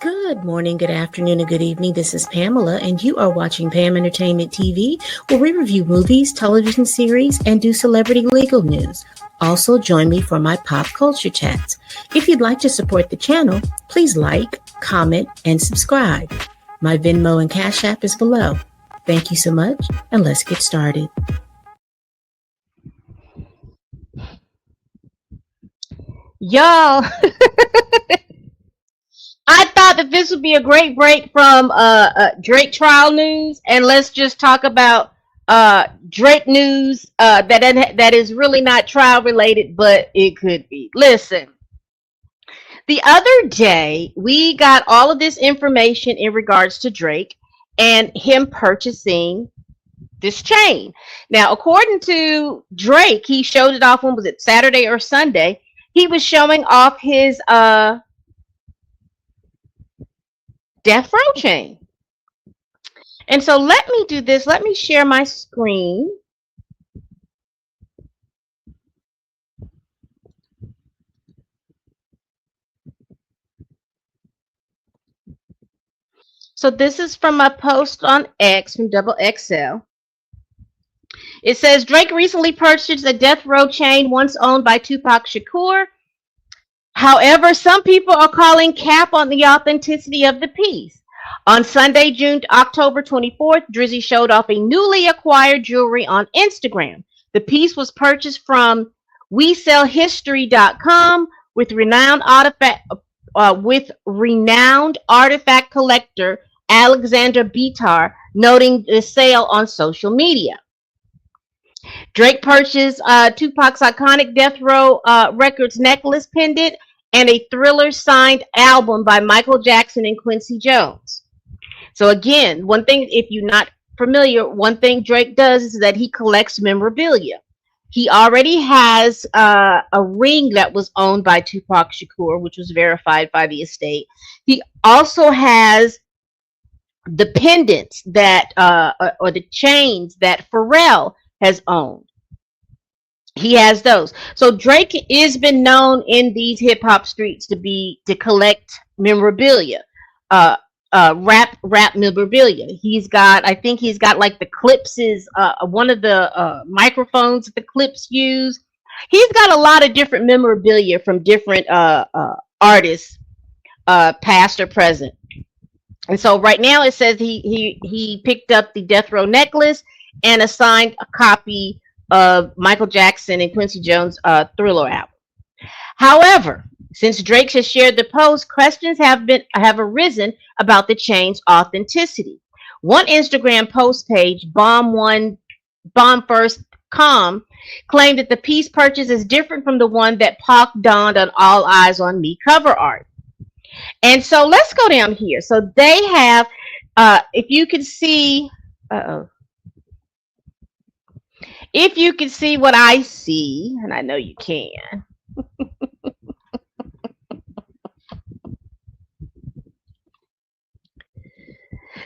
Good morning, good afternoon, and good evening. This is Pamela, and you are watching Pam Entertainment TV, where we review movies, television series, and do celebrity legal news. Also, join me for my pop culture chats. If you'd like to support the channel, please like, comment, and subscribe. My Venmo and Cash App is below. Thank you so much, and let's get started. Y'all, I thought that this would be a great break from Drake trial news, and let's just talk about Drake news that is really not trial related, but it could be. Listen, the other day we got all of this information in regards to Drake and him purchasing this chain. Now, according to Drake, he showed it off. When was it? Saturday or Sunday? He was showing off his death row chain. And so let me do this. Let me share my screen. So this is from my post on X from Double XL. It says Drake recently purchased a death row chain once owned by Tupac Shakur. However, some people are calling cap on the authenticity of the piece. On Sunday, October 24th, Drizzy showed off a newly acquired jewelry on Instagram. The piece was purchased from WeSellHistory.com with renowned artifact collector Alexander Bitar noting the sale on social media. Drake purchased Tupac's iconic Death Row Records necklace pendant and a Thriller signed album by Michael Jackson and Quincy Jones. So again, one thing, if you're not familiar, one thing Drake does is that he collects memorabilia. He already has a ring that was owned by Tupac Shakur, which was verified by the estate. He also has the pendants that, or the chains that Pharrell has owned. He has those. So Drake has been known in these hip hop streets to collect memorabilia, rap memorabilia. I think he's got like the Clips's, one of the microphones that the Clips use. He's got a lot of different memorabilia from different artists, past or present. And so right now it says he picked up the Death Row necklace and a signed copy of Michael Jackson and Quincy Jones' Thriller album. However, since Drake has shared the post, questions have arisen about the chain's authenticity. One Instagram post page, BombFirstCom, claimed that the piece purchased is different from the one that Pac donned on All Eyes on Me cover art. And so let's go down here. So they have, if you can see, if you can see what I see, and I know you can.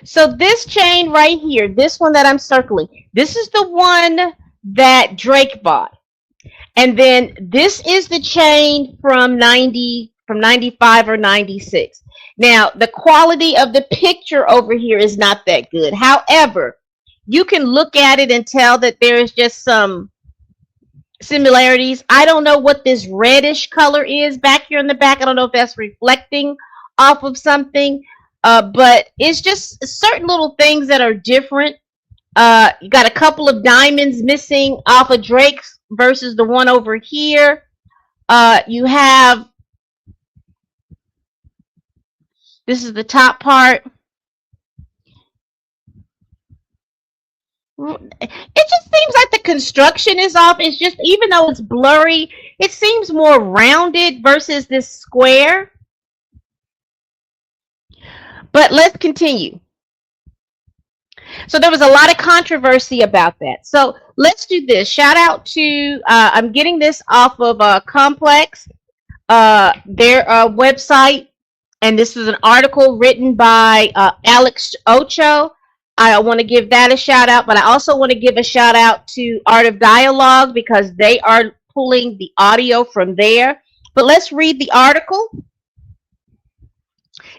So this chain right here, this one that I'm circling, this is the one that Drake bought. And then this is the chain from 95 or 96. Now, the quality of the picture over here is not that good. However, you can look at it and tell that there is just some similarities. I don't know what this reddish color is back here in the back. I don't know if that's reflecting off of something, but it's just certain little things that are different. You got a couple of diamonds missing off of Drake's versus the one over here. You have, this is the top part. It just seems like the construction is off. It's just, even though it's blurry, it seems more rounded versus this square. But let's continue. So there was a lot of controversy about that. So let's do this. Shout out to, I'm getting this off of Complex, their website. And this is an article written by Alex Ocho. I want to give that a shout out, but I also want to give a shout out to Art of Dialogue because they are pulling the audio from there. But let's read the article.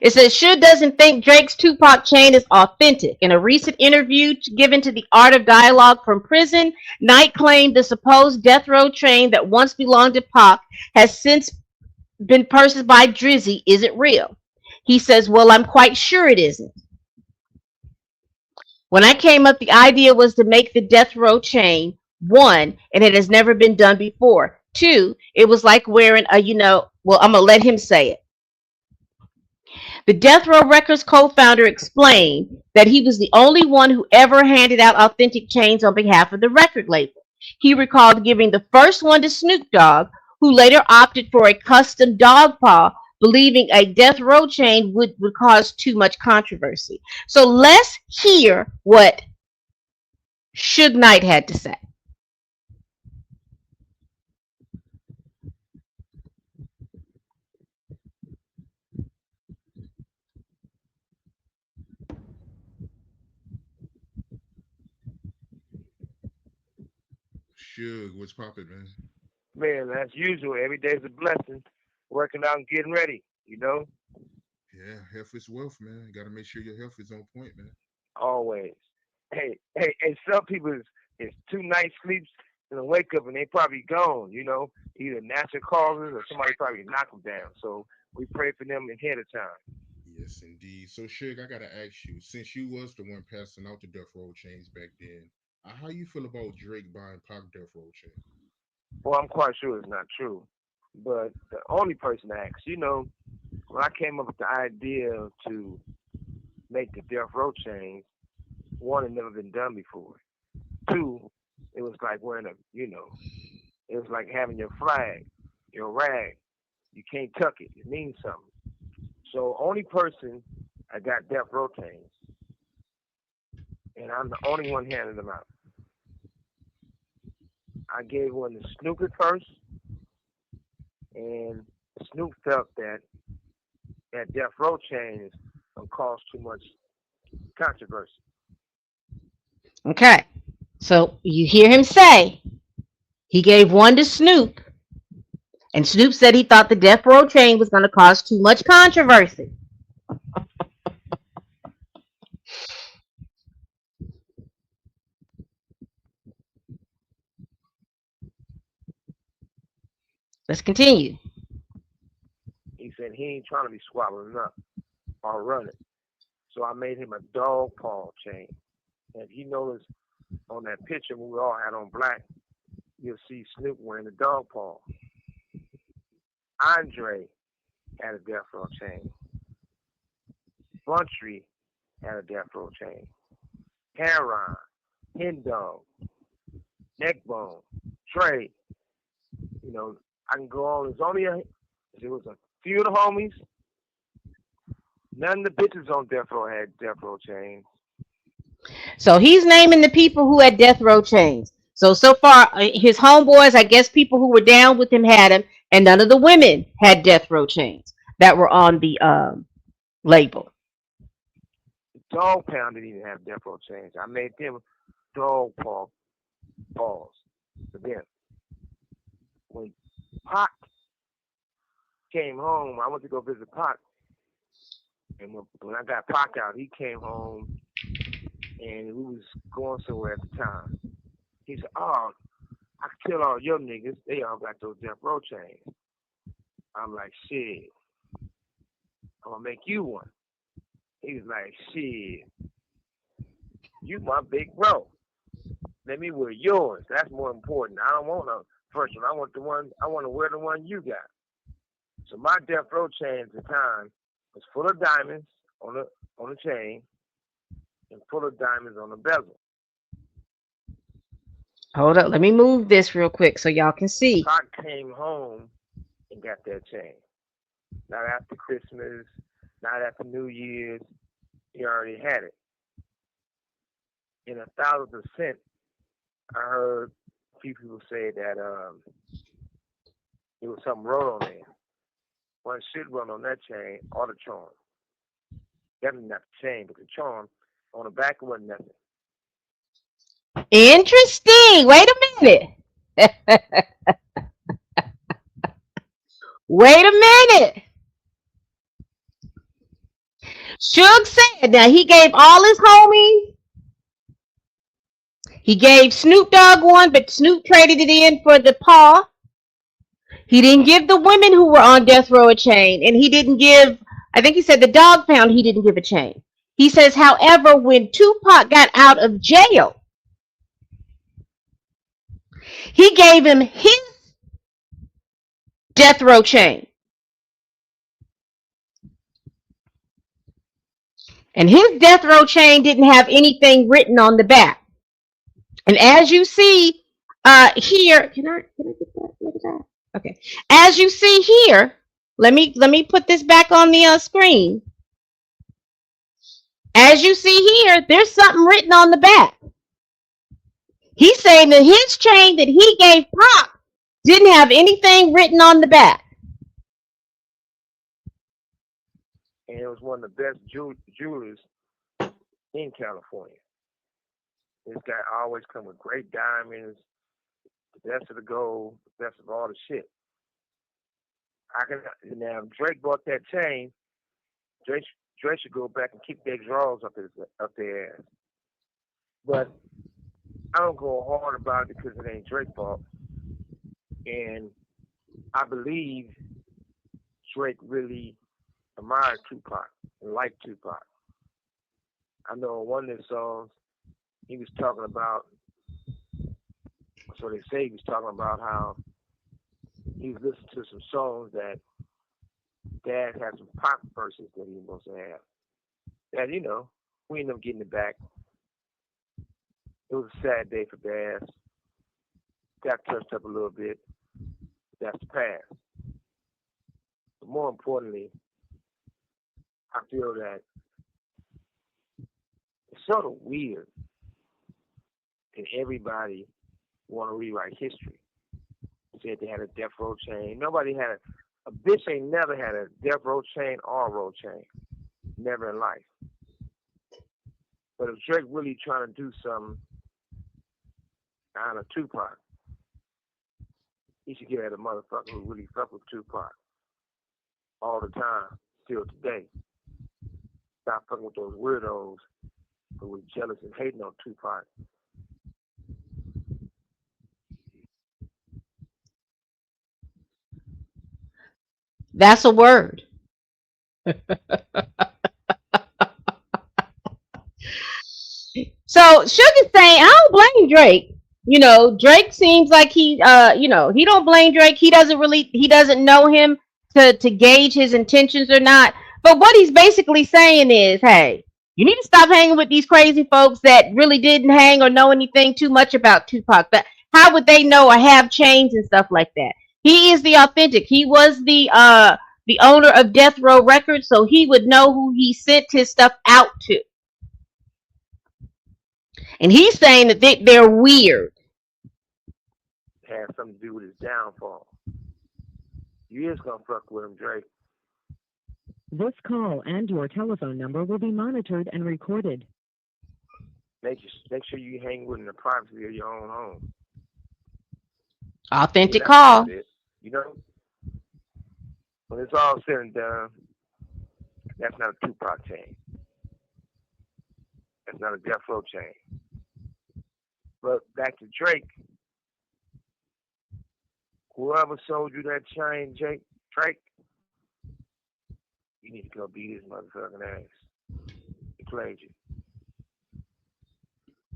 It says Suge doesn't think Drake's Tupac chain is authentic. In a recent interview given to the Art of Dialogue from prison, Knight claimed the supposed death row chain that once belonged to Pac has since been purchased by Drizzy isn't real. He says, "Well, I'm quite sure it isn't. When I came up, the idea was to make the death row chain, one, and it has never been done before. Two, it was like wearing a, well, I'm going to let him say it. The Death Row Records co-founder explained that he was the only one who ever handed out authentic chains on behalf of the record label. He recalled giving the first one to Snoop Dogg, who later opted for a custom dog paw, believing a Death Row chain would cause too much controversy. So let's hear what Suge Knight had to say. Suge, what's poppin', man? Man, as usual, every day's a blessing. Working out and getting ready, Yeah, health is wealth, man. Got to make sure your health is on point, man. always. Hey, some people is 2 night sleeps and then wake up and they probably gone, either natural causes or somebody probably knock them down. So we pray for them ahead of time. Yes, indeed. So, Suge, I gotta ask you, since you was the one passing out the Death Row chains back then, how you feel about Drake buying Pac Death Row chain? Well, I'm quite sure it's not true. But the only person I asked, when I came up with the idea to make the death row chains, one, had never been done before. Two, it was like wearing it was like having your flag, your rag. You can't tuck it. It means something. So only person I got death row chains, and I'm the only one handing them out. I gave one to Snoop at first, and Snoop felt that death row chain is gonna cause too much controversy. Okay. So you hear him say he gave one to Snoop, and Snoop said he thought the Death Row chain was going to cause too much controversy. Let's continue. He said he ain't trying to be squabbling up or running. So I made him a dog paw chain. And if you notice on that picture we all had on black, you'll see Snoop wearing a dog paw. Andre had a death row chain. Buntry had a death row chain. Heron, Hen Dog, Neckbone, Trey. I can go on. There was a few of the homies. None of the bitches on death row had death row chains. So he's naming the people who had Death Row chains. So far, his homeboys, I guess people who were down with him had him, and none of the women had Death Row chains that were on the label. Dog Pound didn't even have death row chains. I made them dog paws for them. When Pac came home, I went to go visit Pac. And when I got Pac out, he came home and we was going somewhere at the time. He said, "Oh, I can kill all your niggas. They all got those death row chains." I'm like, "Shit, I'm gonna make you one." He was like, "Shit, you my big bro. Let me wear yours. That's more important. I don't want a first one. I want to wear the one you got." So my death row chain at the time was full of diamonds on the chain and full of diamonds on the bezel. Hold up, let me move this real quick so y'all can see. Pac came home and got that chain. Not after Christmas, not after New Year's. He already had it. In 1,000%, I heard a few people say that there was something wrote on there. One should run on that chain or the charm. Definitely not the chain, but the charm on the back wasn't nothing. Interesting. Wait a minute. Wait a minute. Suge said now he gave all his homies. He gave Snoop Dogg one, but Snoop traded it in for the paw. He didn't give the women who were on death row a chain, and he didn't give, I think he said the dog pound, he didn't give a chain. He says, however, when Tupac got out of jail, he gave him his death row chain. And his death row chain didn't have anything written on the back. And as you see here, can I get that? Look at that. Okay. As you see here, let me put this back on the screen. As you see here, there's something written on the back. He's saying that his chain that he gave Pop didn't have anything written on the back. And it was one of the best jewelers in California. This guy always come with great diamonds, the best of the gold, the best of all the shit. Now Drake bought that chain. Drake should go back and keep their drawers up their ass. But I don't go hard about it because it ain't Drake's fault. And I believe Drake really admired Tupac and liked Tupac. I know on one of his songs, he was talking about, so they say he was talking about how he was listening to some songs that Dad had some Pac verses that he was supposed to have. And, you know, we ended up getting it back. It was a sad day for Dad. Got touched up a little bit. That's the past. But more importantly, I feel that it's sort of weird that everybody want to rewrite history. Said they had a death row chain. Nobody had a bitch ain't never had a death row chain or a row chain. Never in life. But if Drake really trying to do something out of Tupac, he should get at a motherfucker who really fuck with Tupac all the time, still today. Stop fucking with those weirdos who were jealous and hating on Tupac. That's a word. So Suge is saying, I don't blame Drake. You know, Drake seems like he he don't blame Drake. He doesn't know him to gauge his intentions or not. But what he's basically saying is, hey, you need to stop hanging with these crazy folks that really didn't hang or know anything too much about Tupac. But how would they know or have chains and stuff like that? He is the authentic. He was the owner of Death Row Records, so he would know who he sent his stuff out to. And he's saying that they're weird. It had something to do with his downfall. You is gonna fuck with him, Drake. This call and your telephone number will be monitored and recorded. Make sure you hang with him in the privacy of your own home. Authentic call. You know, when it's all said and done, that's not a Tupac chain. That's not a Death Row chain. But back to Drake. Whoever sold you that chain, Drake, you need to go beat his motherfucking ass. He played you.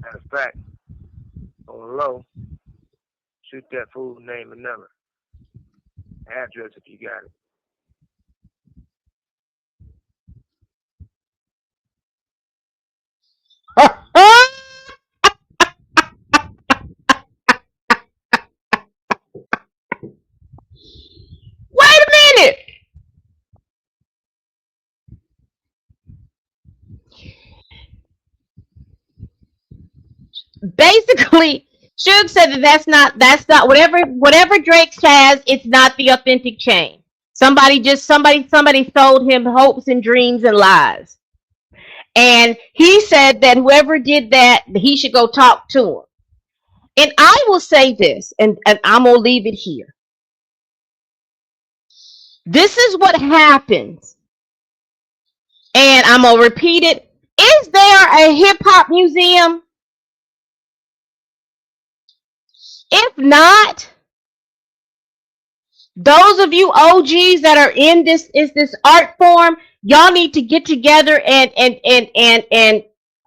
Matter of fact, on the low, shoot that fool's name and number. Address if you got it. Wait a minute. Basically, Suge said that that's not whatever Drake has, it's not the authentic chain. Somebody sold him hopes and dreams and lies. And he said that whoever did that, he should go talk to him. And I will say this, and I'm gonna leave it here. This is what happens And I'm going to repeat it. Is there a hip hop museum? If not, those of you OGs that are in this art form, y'all need to get together and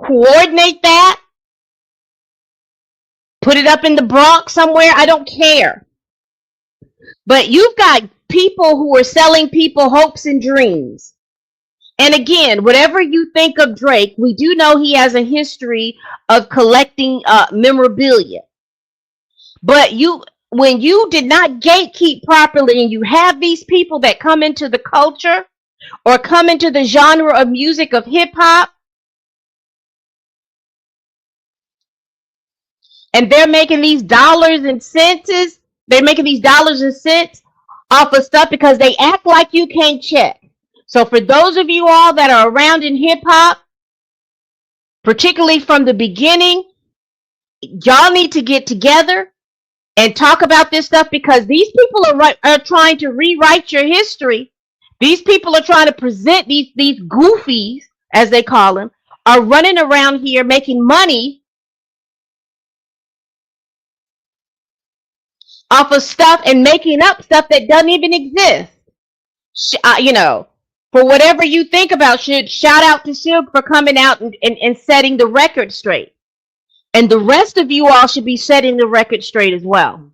coordinate that. Put it up in the Bronx somewhere. I don't care. But you've got people who are selling people hopes and dreams. And again, whatever you think of Drake, we do know he has a history of collecting memorabilia. But when you did not gatekeep properly, and you have these people that come into the culture or come into the genre of music of hip hop, and they're making these dollars and cents, off of stuff because they act like you can't check. So for those of you all that are around in hip hop, particularly from the beginning, y'all need to get together and talk about this stuff, because these people are trying to rewrite your history. These people are trying to present these goofies, as they call them, are running around here making money off of stuff and making up stuff that doesn't even exist. For whatever you think about Suge, shout out to Suge for coming out and setting the record straight. And the rest of you all should be setting the record straight as well.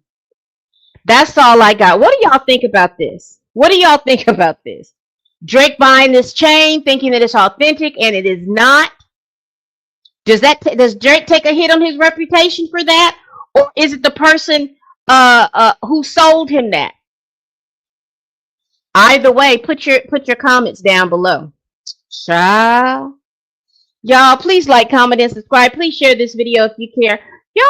That's all I got. What do y'all think about this? Drake buying this chain, thinking that it's authentic, and it is not. Does Drake take a hit on his reputation for that, or is it the person who sold him that? Either way, put your comments down below. Ciao. Y'all, please like, comment, and subscribe. Please share this video if you care. Y'all,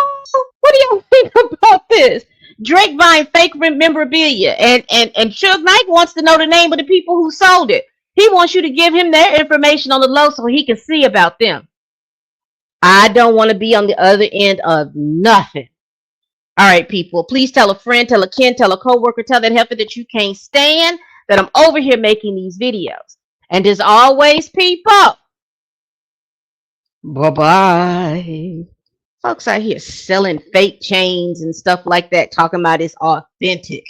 what do y'all think about this? Drake buying fake memorabilia, and Suge Knight wants to know the name of the people who sold it. He wants you to give him their information on the low so he can see about them. I don't want to be on the other end of nothing. All right, people, please tell a friend, tell a kin, tell a coworker, tell that heifer that you can't stand that I'm over here making these videos. And as always, people, bye-bye. Folks out here selling fake chains and stuff like that, talking about it's authentic.